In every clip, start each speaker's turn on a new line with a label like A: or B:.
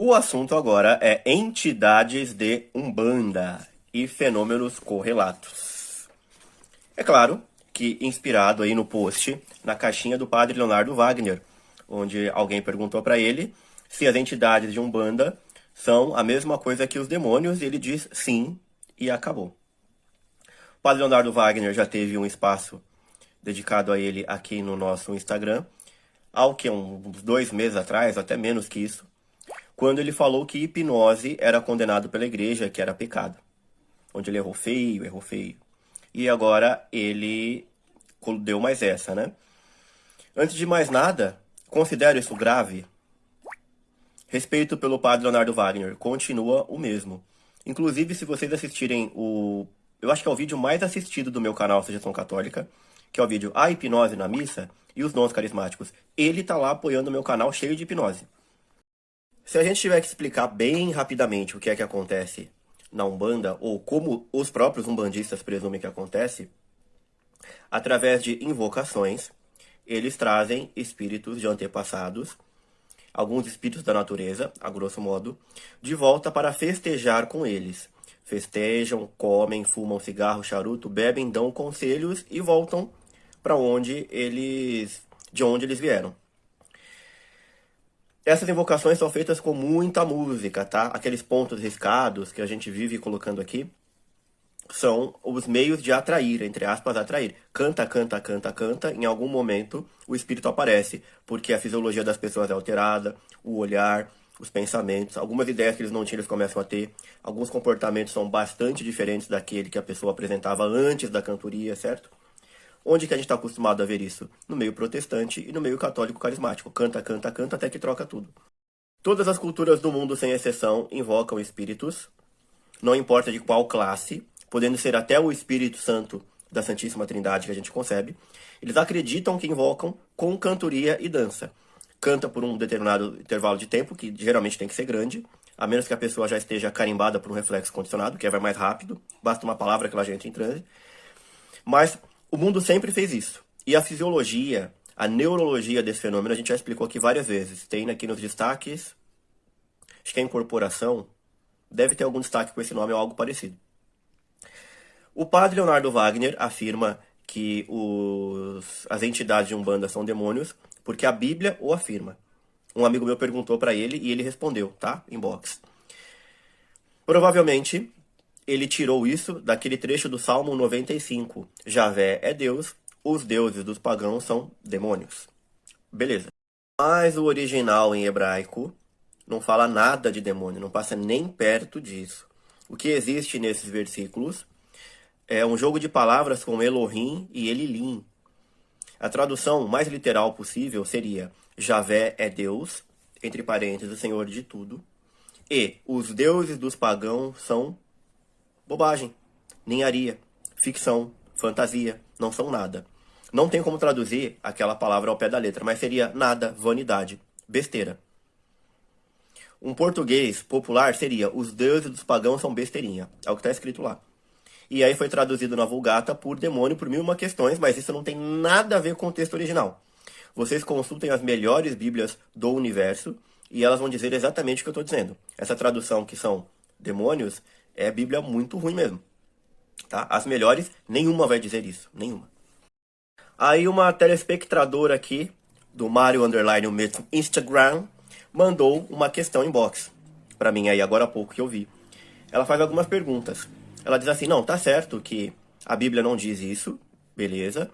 A: O assunto agora é entidades de Umbanda e fenômenos correlatos. É claro que inspirado aí no post, na caixinha do padre Leonardo Wagner, onde alguém perguntou para ele se as entidades de Umbanda são a mesma coisa que os demônios, e ele diz sim, e acabou. O padre Leonardo Wagner já teve um espaço dedicado a ele aqui no nosso Instagram, ao que uns 2 meses atrás, até menos que isso, quando ele falou que hipnose era condenado pela igreja, que era pecado. Onde ele errou feio, errou feio. E agora ele deu mais essa, né? Antes de mais nada, considero isso grave? Respeito pelo padre Leonardo Wagner continua o mesmo. Inclusive, se vocês assistirem o... Eu acho que é o vídeo mais assistido do meu canal Sugestão Católica, que é o vídeo A Hipnose na Missa e os Dons Carismáticos. Ele tá lá apoiando o meu canal cheio de hipnose. Se a gente tiver que explicar bem rapidamente o que é que acontece na Umbanda, ou como os próprios umbandistas presumem que acontece, através de invocações, eles trazem espíritos de antepassados, alguns espíritos da natureza, a grosso modo, de volta para festejar com eles. Festejam, comem, fumam cigarro, charuto, bebem, dão conselhos e voltam para de onde eles vieram. Essas invocações são feitas com muita música, tá? Aqueles pontos riscados que a gente vive colocando aqui são os meios de atrair, entre aspas, atrair. Canta, canta, canta, canta, em algum momento o espírito aparece, porque a fisiologia das pessoas é alterada, o olhar, os pensamentos, algumas ideias que eles não tinham eles começam a ter, alguns comportamentos são bastante diferentes daquele que a pessoa apresentava antes da cantoria, certo? Onde que a gente está acostumado a ver isso? No meio protestante e no meio católico carismático. Canta, canta, canta, até que troca tudo. Todas as culturas do mundo, sem exceção, invocam espíritos, não importa de qual classe, podendo ser até o Espírito Santo da Santíssima Trindade que a gente concebe. Eles acreditam que invocam com cantoria e dança. Canta por um determinado intervalo de tempo, que geralmente tem que ser grande, a menos que a pessoa já esteja carimbada por um reflexo condicionado, que vai mais rápido, basta uma palavra que ela já entra em transe. Mas o mundo sempre fez isso. E a fisiologia, a neurologia desse fenômeno, a gente já explicou aqui várias vezes. Tem aqui nos destaques, acho que é incorporação, deve ter algum destaque com esse nome ou algo parecido. O padre Leonardo Wagner afirma que as entidades de Umbanda são demônios, porque a Bíblia o afirma. Um amigo meu perguntou para ele e ele respondeu, tá? Inbox. Provavelmente ele tirou isso daquele trecho do Salmo 95. Javé é Deus, os deuses dos pagãos são demônios. Beleza. Mas o original em hebraico não fala nada de demônio, não passa nem perto disso. O que existe nesses versículos é um jogo de palavras com Elohim e Elilim. A tradução mais literal possível seria Javé é Deus, entre parênteses, o Senhor de tudo, e os deuses dos pagãos são bobagem, ninharia, ficção, fantasia, não são nada. Não tem como traduzir aquela palavra ao pé da letra, mas seria nada, vanidade, besteira. Um português popular seria os deuses dos pagãos são besteirinha, é o que está escrito lá. E aí foi traduzido na Vulgata por demônio por mil e uma questões, mas isso não tem nada a ver com o texto original. Vocês consultem as melhores bíblias do universo e elas vão dizer exatamente o que eu estou dizendo. Essa tradução que são demônios é Bíblia muito ruim mesmo. Tá? As melhores, nenhuma vai dizer isso. Nenhuma. Aí uma telespectadora aqui, do Mario Underline Instagram, mandou uma questão inbox para mim aí agora há pouco que eu vi. Ela faz algumas perguntas. Ela diz assim, não, tá certo que a Bíblia não diz isso, beleza.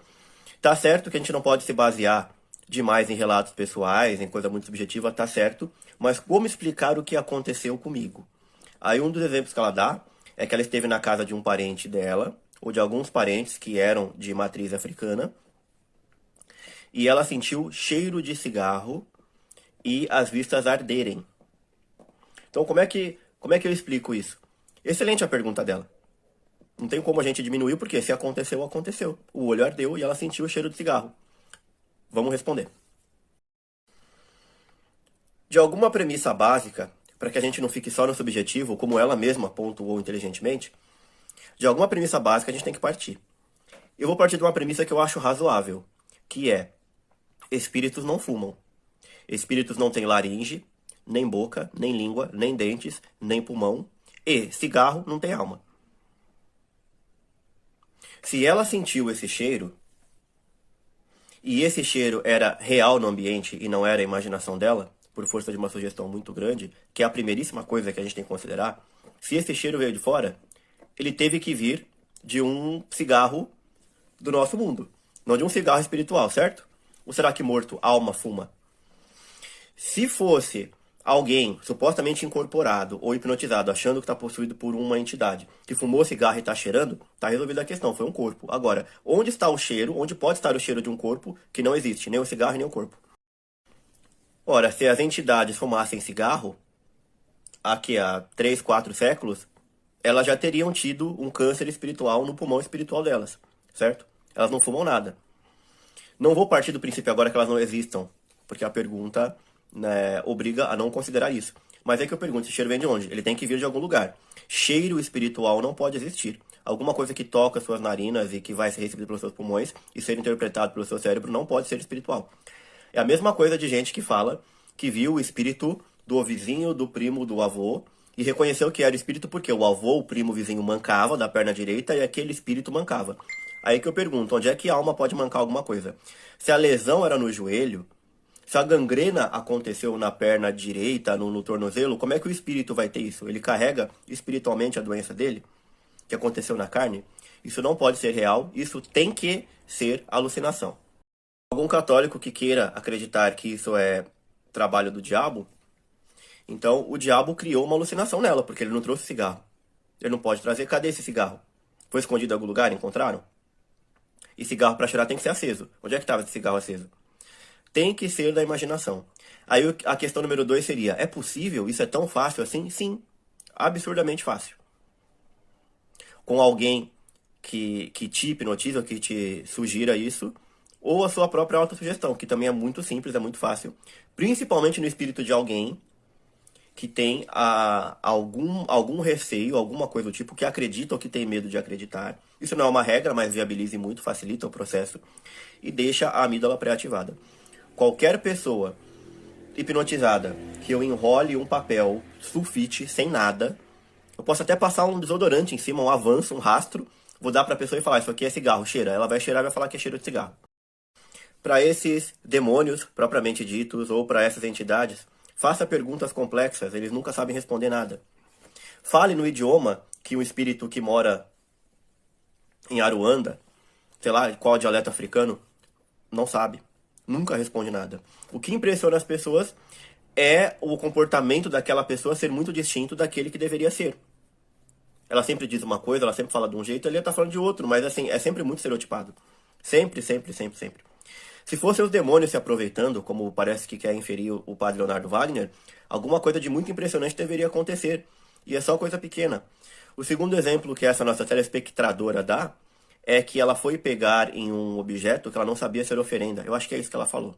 A: Tá certo que a gente não pode se basear demais em relatos pessoais, em coisa muito subjetiva, tá certo. Mas como explicar o que aconteceu comigo? Aí um dos exemplos que ela dá é que ela esteve na casa de um parente dela, ou de alguns parentes que eram de matriz africana, e ela sentiu cheiro de cigarro e as vistas arderem. Então como é que eu explico isso? Excelente a pergunta dela. Não tem como a gente diminuir, porque se aconteceu, aconteceu. O olho ardeu e ela sentiu o cheiro de cigarro. Vamos responder. De alguma premissa básica, para que a gente não fique só no subjetivo, como ela mesma pontuou inteligentemente, de alguma premissa básica a gente tem que partir. Eu vou partir de uma premissa que eu acho razoável, que é: espíritos não fumam. Espíritos não têm laringe, nem boca, nem língua, nem dentes, nem pulmão. E cigarro não tem alma. Se ela sentiu esse cheiro, e esse cheiro era real no ambiente e não era a imaginação dela, por força de uma sugestão muito grande, que é a primeiríssima coisa que a gente tem que considerar, se esse cheiro veio de fora, ele teve que vir de um cigarro do nosso mundo, não de um cigarro espiritual, certo? Ou será que morto, alma, fuma? Se fosse alguém supostamente incorporado ou hipnotizado, achando que está possuído por uma entidade, que fumou cigarro e está cheirando, está resolvida a questão, foi um corpo. Agora, onde está o cheiro? Onde pode estar o cheiro de um corpo que não existe, nem o cigarro nem o corpo? Ora, se as entidades fumassem cigarro, aqui há 3, 4 séculos, elas já teriam tido um câncer espiritual no pulmão espiritual delas, certo? Elas não fumam nada. Não vou partir do princípio agora que elas não existam, porque a pergunta, né, obriga a não considerar isso. Mas é que eu pergunto, esse cheiro vem de onde? Ele tem que vir de algum lugar. Cheiro espiritual não pode existir. Alguma coisa que toca suas narinas e que vai ser recebida pelos seus pulmões e ser interpretado pelo seu cérebro não pode ser espiritual. É a mesma coisa de gente que fala que viu o espírito do vizinho, do primo, do avô e reconheceu que era espírito porque o avô, o primo, o vizinho mancava da perna direita e aquele espírito mancava. Aí que eu pergunto, onde é que a alma pode mancar alguma coisa? Se a lesão era no joelho, se a gangrena aconteceu na perna direita, no tornozelo, como é que o espírito vai ter isso? Ele carrega espiritualmente a doença dele, que aconteceu na carne? Isso não pode ser real, isso tem que ser alucinação. Algum católico que queira acreditar que isso é trabalho do diabo, então o diabo criou uma alucinação nela, porque ele não trouxe cigarro. Ele não pode trazer. Cadê esse cigarro? Foi escondido em algum lugar? Encontraram? E cigarro para cheirar tem que ser aceso. Onde é que estava esse cigarro aceso? Tem que ser da imaginação. Aí a questão número 2 seria, é possível? Isso é tão fácil assim? Sim, absurdamente fácil. Com alguém que te hipnotiza, ou que te sugira isso, ou a sua própria autossugestão, que também é muito simples, é muito fácil. Principalmente no espírito de alguém que tem algum receio, alguma coisa do tipo, que acredita ou que tem medo de acreditar. Isso não é uma regra, mas viabiliza muito, facilita o processo e deixa a amígdala pré-ativada. Qualquer pessoa hipnotizada que eu enrole um papel sulfite sem nada, eu posso até passar um desodorante em cima, um avanço, um rastro, vou dar para a pessoa e falar, isso aqui é cigarro, cheira. Ela vai cheirar e vai falar que é cheiro de cigarro. Para esses demônios, propriamente ditos, ou para essas entidades, faça perguntas complexas, eles nunca sabem responder nada. Fale no idioma que um espírito que mora em Aruanda, sei lá, qual dialeto africano, não sabe. Nunca responde nada. O que impressiona as pessoas é o comportamento daquela pessoa ser muito distinto daquele que deveria ser. Ela sempre diz uma coisa, ela sempre fala de um jeito, ele está falando de outro, mas assim, é sempre muito estereotipado. Sempre, sempre, sempre, sempre. Se fossem os demônios se aproveitando, como parece que quer inferir o padre Leonardo Wagner, alguma coisa de muito impressionante deveria acontecer. E é só coisa pequena. O segundo exemplo que essa nossa telespectadora dá é que ela foi pegar em um objeto que ela não sabia ser oferenda. Eu acho que é isso que ela falou.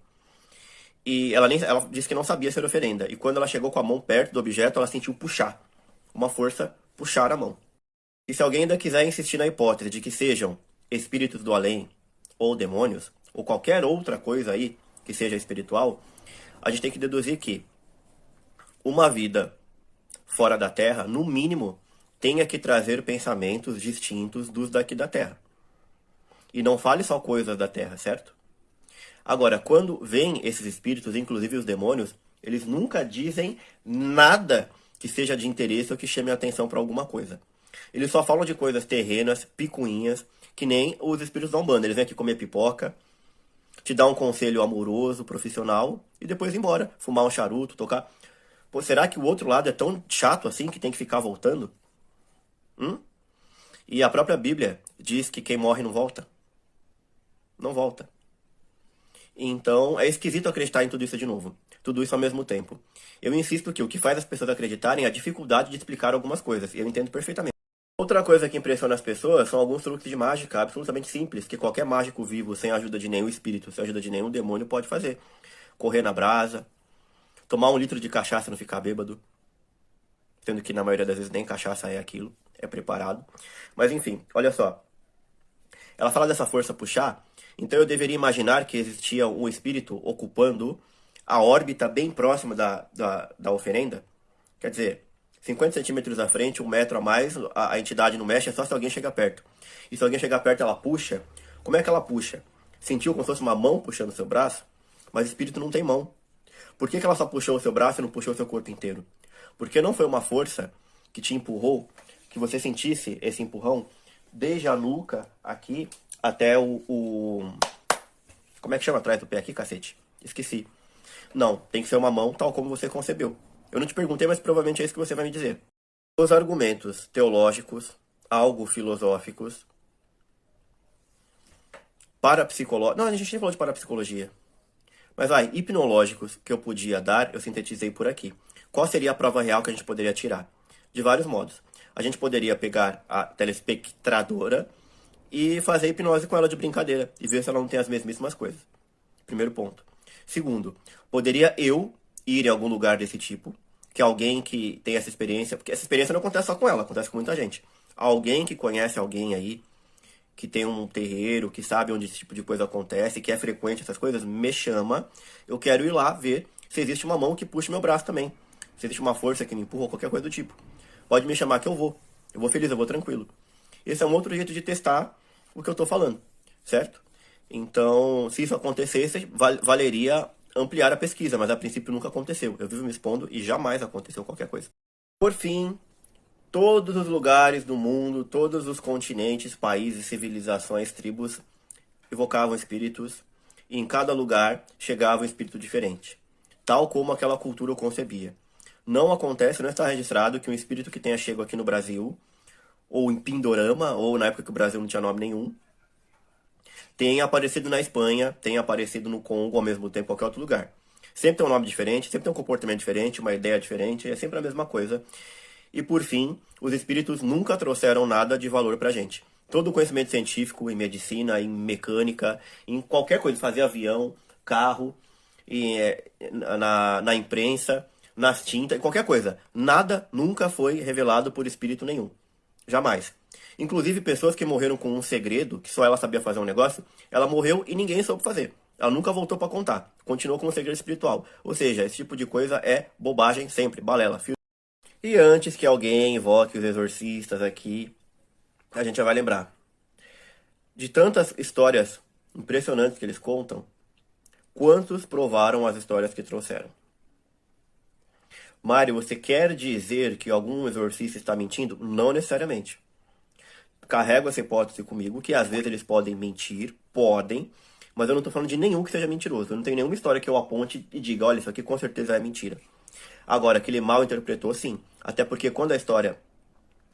A: E ela disse que não sabia ser oferenda. E quando ela chegou com a mão perto do objeto, ela sentiu puxar. Uma força puxar a mão. E se alguém ainda quiser insistir na hipótese de que sejam espíritos do além, ou demônios, ou qualquer outra coisa aí que seja espiritual, a gente tem que deduzir que uma vida fora da Terra, no mínimo, tenha que trazer pensamentos distintos dos daqui da Terra. E não fale só coisas da Terra, certo? Agora, quando vêm esses espíritos, inclusive os demônios, eles nunca dizem nada que seja de interesse ou que chame a atenção para alguma coisa. Eles só falam de coisas terrenas, picuinhas, que nem os espíritos da Umbanda. Eles vêm aqui comer pipoca, te dar um conselho amoroso, profissional, e depois ir embora, fumar um charuto, tocar. Pô, será que o outro lado é tão chato assim que tem que ficar voltando? E a própria Bíblia diz que quem morre não volta. Não volta. Então, é esquisito acreditar em tudo isso de novo. Tudo isso ao mesmo tempo. Eu insisto que o que faz as pessoas acreditarem é a dificuldade de explicar algumas coisas. E eu entendo perfeitamente. Outra coisa que impressiona as pessoas são alguns truques de mágica absolutamente simples, que qualquer mágico vivo, sem a ajuda de nenhum espírito, sem a ajuda de nenhum demônio, pode fazer. Correr na brasa, tomar 1 litro de cachaça e não ficar bêbado. Sendo que na maioria das vezes nem cachaça é aquilo, é preparado. Mas enfim, olha só. Ela fala dessa força puxar, então eu deveria imaginar que existia um espírito ocupando a órbita bem próxima da oferenda, quer dizer, 50 centímetros à frente, 1 metro a mais, a entidade não mexe, é só se alguém chegar perto. E se alguém chegar perto, ela puxa. Como é que ela puxa? Sentiu como se fosse uma mão puxando o seu braço? Mas o espírito não tem mão. Por que ela só puxou o seu braço e não puxou o seu corpo inteiro? Porque não foi uma força que te empurrou, que você sentisse esse empurrão desde a nuca aqui até como é que chama atrás do pé aqui, cacete? Esqueci. Não, tem que ser uma mão tal como você concebeu. Eu não te perguntei, mas provavelmente é isso que você vai me dizer. Os argumentos teológicos, algo filosóficos, parapsicológicos... Não, a gente nem falou de parapsicologia. Mas vai, hipnológicos que eu podia dar, eu sintetizei por aqui. Qual seria a prova real que a gente poderia tirar? De vários modos. A gente poderia pegar a telespectadora e fazer hipnose com ela de brincadeira e ver se ela não tem as mesmíssimas coisas. Primeiro ponto. Segundo, poderia eu ir em algum lugar desse tipo, que alguém que tem essa experiência, porque essa experiência não acontece só com ela, acontece com muita gente. Alguém que conhece alguém aí, que tem um terreiro, que sabe onde esse tipo de coisa acontece, que é frequente essas coisas, me chama. Eu quero ir lá ver se existe uma mão que puxe meu braço também. Se existe uma força que me empurra ou qualquer coisa do tipo. Pode me chamar que eu vou. Eu vou feliz, eu vou tranquilo. Esse é um outro jeito de testar o que eu tô falando, certo? Então, se isso acontecesse, valeria ampliar a pesquisa, mas a princípio nunca aconteceu. Eu vivo me expondo e jamais aconteceu qualquer coisa. Por fim, todos os lugares do mundo, todos os continentes, países, civilizações, tribos evocavam espíritos e em cada lugar chegava um espírito diferente, tal como aquela cultura o concebia. Não acontece, não está registrado que um espírito que tenha chego aqui no Brasil, ou em Pindorama, ou na época que o Brasil não tinha nome nenhum, tenha aparecido na Espanha, tenha aparecido no Congo ao mesmo tempo em qualquer outro lugar. Sempre tem um nome diferente, sempre tem um comportamento diferente, uma ideia diferente, é sempre a mesma coisa. E por fim, os espíritos nunca trouxeram nada de valor pra gente. Todo o conhecimento científico em medicina, em mecânica, em qualquer coisa, fazer avião, carro, na imprensa, nas tintas, em qualquer coisa. Nada nunca foi revelado por espírito nenhum. Jamais. Inclusive, pessoas que morreram com um segredo, que só ela sabia fazer um negócio, ela morreu e ninguém soube fazer. Ela nunca voltou pra contar. Continuou com um segredo espiritual. Ou seja, esse tipo de coisa é bobagem sempre, balela. E antes que alguém invoque os exorcistas aqui, a gente já vai lembrar. De tantas histórias impressionantes que eles contam, quantos provaram as histórias que trouxeram? Mário, você quer dizer que algum exorcista está mentindo? Não necessariamente. Carrego essa hipótese comigo, que às vezes eles podem mentir, podem, mas eu não estou falando de nenhum que seja mentiroso. Eu não tenho nenhuma história que eu aponte e diga, olha, isso aqui com certeza é mentira. Agora, que ele mal interpretou, sim. Até porque quando a história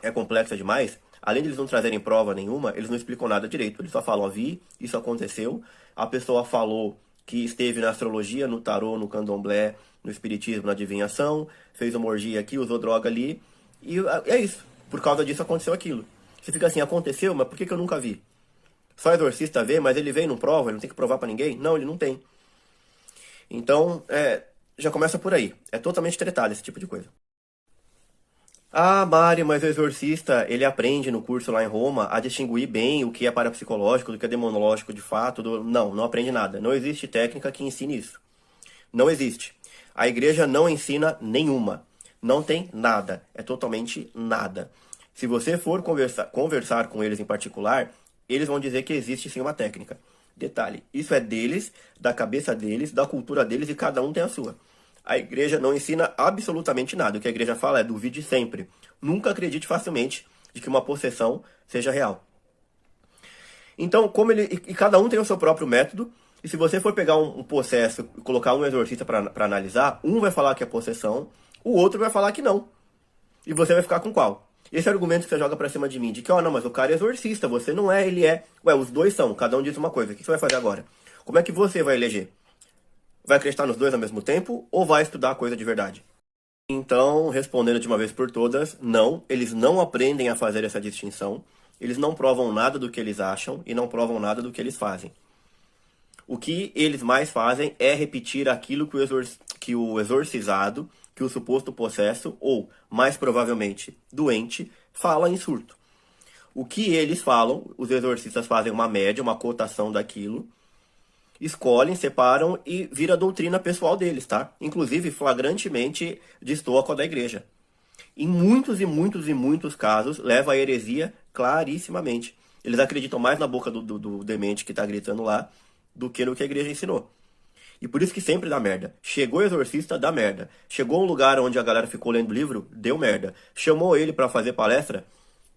A: é complexa demais, além de eles não trazerem prova nenhuma, eles não explicam nada direito. Eles só falam, ó, vi, isso aconteceu, a pessoa falou que esteve na astrologia, no tarô, no candomblé, no espiritismo, na adivinhação, fez uma orgia aqui, usou droga ali, e é isso. Por causa disso aconteceu aquilo. Você fica assim, aconteceu, mas por que eu nunca vi? Só exorcista vê, mas ele vem e não prova, ele não tem que provar pra ninguém? Não, ele não tem. Então, já começa por aí. É totalmente tretado esse tipo de coisa. Ah, Mari, mas o exorcista, ele aprende no curso lá em Roma a distinguir bem o que é parapsicológico do que é demonológico de fato. Não, não aprende nada. Não existe técnica que ensine isso. Não existe. A igreja não ensina nenhuma. Não tem nada. É totalmente nada. Se você for conversar com eles em particular, eles vão dizer que existe sim uma técnica. Detalhe, isso é deles, da cabeça deles, da cultura deles e cada um tem a sua. A igreja não ensina absolutamente nada. O que a igreja fala é duvide sempre. Nunca acredite facilmente de que uma possessão seja real. Então, e cada um tem o seu próprio método, e se você for pegar um possesso e colocar um exorcista para analisar, um vai falar que é possessão, o outro vai falar que não. E você vai ficar com qual? Esse argumento que você joga pra cima de mim, de que, não, mas o cara é exorcista, você não é, ele é. Ué, os dois são, cada um diz uma coisa. O que você vai fazer agora? Como é que você vai eleger? Vai acreditar nos dois ao mesmo tempo ou vai estudar a coisa de verdade? Então, respondendo de uma vez por todas, não, eles não aprendem a fazer essa distinção, eles não provam nada do que eles acham e não provam nada do que eles fazem. O que eles mais fazem é repetir aquilo que o exorcizado, que o suposto possesso, ou, mais provavelmente, doente, fala em surto. O que eles falam, os exorcistas fazem uma média, uma cotação daquilo, escolhem, separam e vira a doutrina pessoal deles, tá? Inclusive, flagrantemente destoa com a da igreja. Em muitos e muitos e muitos casos, leva à heresia clarissimamente. Eles acreditam mais na boca do demente que tá gritando lá do que no que a igreja ensinou. E por isso que sempre dá merda. Chegou o exorcista, dá merda. Chegou um lugar onde a galera ficou lendo o livro, deu merda. Chamou ele pra fazer palestra,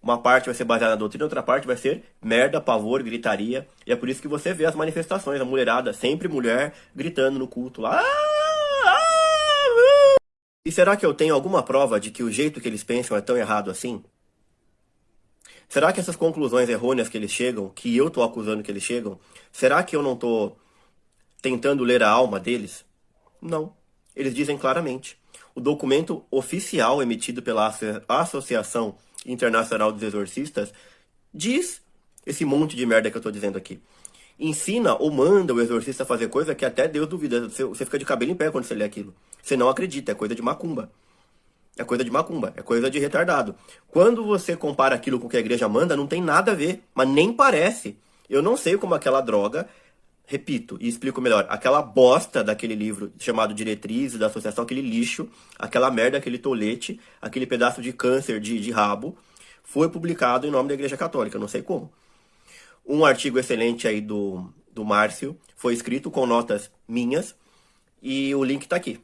A: uma parte vai ser baseada na doutrina, outra parte vai ser merda, pavor, gritaria. E é por isso que você vê as manifestações, a mulherada, sempre mulher, gritando no culto lá. E será que eu tenho alguma prova de que o jeito que eles pensam é tão errado assim? Será que essas conclusões errôneas que eles chegam, que eu tô acusando que eles chegam, será que eu não tô tentando ler a alma deles? Não. Eles dizem claramente. O documento oficial emitido pela Associação Internacional dos Exorcistas diz esse monte de merda que eu tô dizendo aqui. Ensina ou manda o exorcista fazer coisa que até Deus duvida. Você fica de cabelo em pé quando você lê aquilo. Você não acredita, é coisa de macumba. É coisa de macumba, é coisa de retardado. Quando você compara aquilo com o que a igreja manda, não tem nada a ver, mas nem parece. Eu não sei como aquela droga, repito e explico melhor, aquela bosta daquele livro chamado Diretrizes da Associação, aquele lixo, aquela merda, aquele tolete, aquele pedaço de câncer de rabo, foi publicado em nome da Igreja Católica, não sei como. Um artigo excelente aí do Márcio foi escrito com notas minhas e o link tá aqui.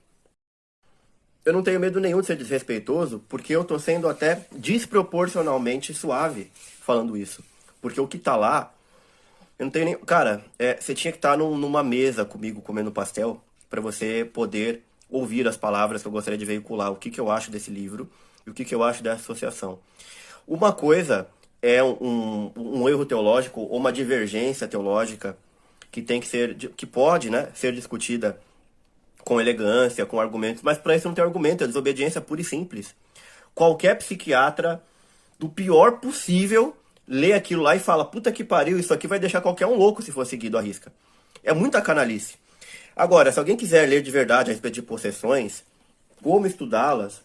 A: Eu não tenho medo nenhum de ser desrespeitoso, porque eu tô sendo até desproporcionalmente suave falando isso. Porque o que tá lá, eu não tenho nem. Cara, você tinha que estar numa mesa comigo comendo pastel pra você poder ouvir as palavras que eu gostaria de veicular, o que que eu acho desse livro e o que que eu acho dessa associação. Uma coisa é um erro teológico ou uma divergência teológica que tem que ser, que pode, né, ser discutida com elegância, com argumentos, mas para isso não tem argumento, é desobediência pura e simples. Qualquer psiquiatra, do pior possível, lê aquilo lá e fala, puta que pariu, isso aqui vai deixar qualquer um louco se for seguido à risca. É muita canalice. Agora, se alguém quiser ler de verdade a respeito de possessões, como estudá-las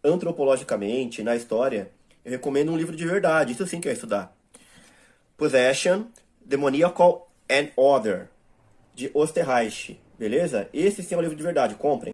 A: antropologicamente, na história, eu recomendo um livro de verdade, isso sim que é estudar. Possession, Demoniacal and Other, de Osterreich, beleza? Esse sim é um livro de verdade, comprem.